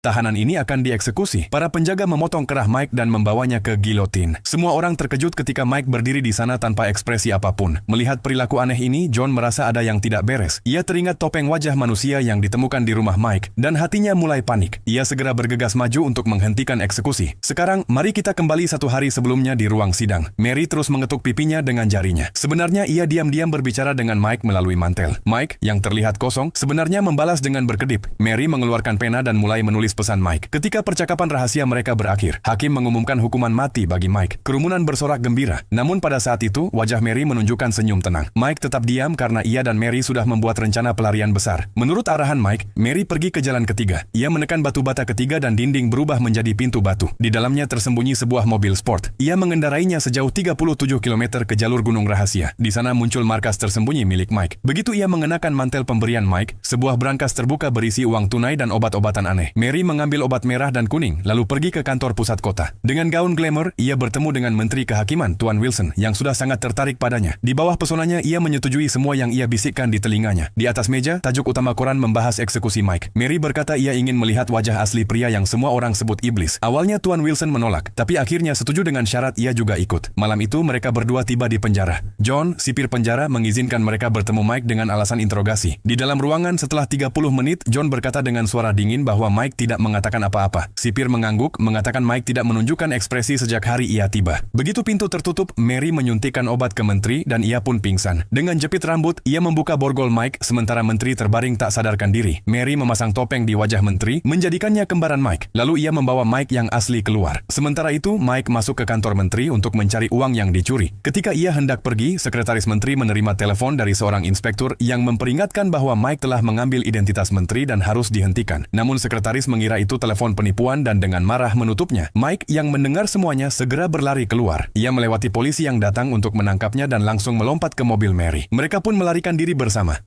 tahanan ini akan dieksekusi. Para penjaga memotong kerah Mike dan membawanya ke gilotin. Semua orang terkejut ketika Mike berdiri di sana tanpa ekspresi apapun. Melihat perilaku aneh ini, John merasa ada yang tidak beres. Ia teringat topeng wajah manusia yang ditemukan di rumah Mike, dan hatinya mulai panik. Ia segera bergegas maju untuk menghentikan eksekusi. Sekarang, mari kita kembali satu hari sebelumnya di ruang sidang. Mary terus mengetuk pipinya dengan jarinya. Sebenarnya ia diam-diam berbicara dengan Mike melalui mantel. Mike, yang terlihat kosong, sebenarnya membalas dengan berkedip. Mary mengeluarkan pena dan mulai menulis pesan Mike. Ketika percakapan rahasia mereka berakhir, hakim mengumumkan hukuman mati bagi Mike. Kerumunan bersorak gembira. Namun pada saat itu, wajah Mary menunjukkan senyum tenang. Mike tetap diam karena ia dan Mary sudah membuat rencana pelarian besar. Menurut arahan Mike, Mary pergi ke jalan ketiga. Ia menekan batu bata ketiga dan dinding berubah menjadi pintu batu. Di dalamnya tersembunyi sebuah mobil sport. Ia mengendarainya sejauh 37 km ke jalur gunung rahasia. Di sana muncul markas tersembunyi milik Mike. Begitu ia mengenakan mantel pemberian Mike, sebuah brankas terbuka berisi uang tunai dan obat-obatan aneh. Mary mengambil obat merah dan kuning, lalu pergi ke kantor pusat kota. Dengan gaun glamour, ia bertemu dengan Menteri Kehakiman, Tuan Wilson, yang sudah sangat tertarik padanya. Di bawah pesonanya, ia menyetujui semua yang ia bisikkan di telinganya. Di atas meja, tajuk utama koran membahas eksekusi Mike. Mary berkata ia ingin melihat wajah asli pria yang semua orang sebut iblis. Awalnya Tuan Wilson menolak, tapi akhirnya setuju dengan syarat ia juga ikut. Malam itu mereka berdua tiba di penjara. John, sipir penjara, mengizinkan mereka bertemu Mike dengan alasan interogasi. Di dalam ruangan setelah 30 menit, John berkata dengan suara dingin bahwa Mike tidak mengatakan apa-apa. Sipir mengangguk, mengatakan Mike tidak menunjukkan ekspresi sejak hari ia tiba. Begitu pintu tertutup, Mary menyuntikkan obat ke menteri dan ia pun pingsan. Dengan jepit rambut, ia membuka borgol Mike sementara menteri terbaring tak sadarkan diri. Mary memasang topeng di wajah menteri, menjadikannya kembaran Mike. Lalu ia membawa Mike yang asli keluar. Sementara itu, Mike masuk ke kantor menteri untuk mencari uang yang dicuri. Ketika ia hendak pergi, sekretaris menteri menerima telepon dari seorang inspektur yang memperingatkan bahwa Mike telah mengambil identitas menteri dan harus dihentikan. Namun sekretaris mengira itu telepon penipuan dan dengan marah menutupnya. Mike yang mendengar semuanya segera berlari keluar. Ia melewati polisi yang datang untuk menangkapnya dan langsung melompat ke mobil Mary. Mereka pun melarikan diri bersama.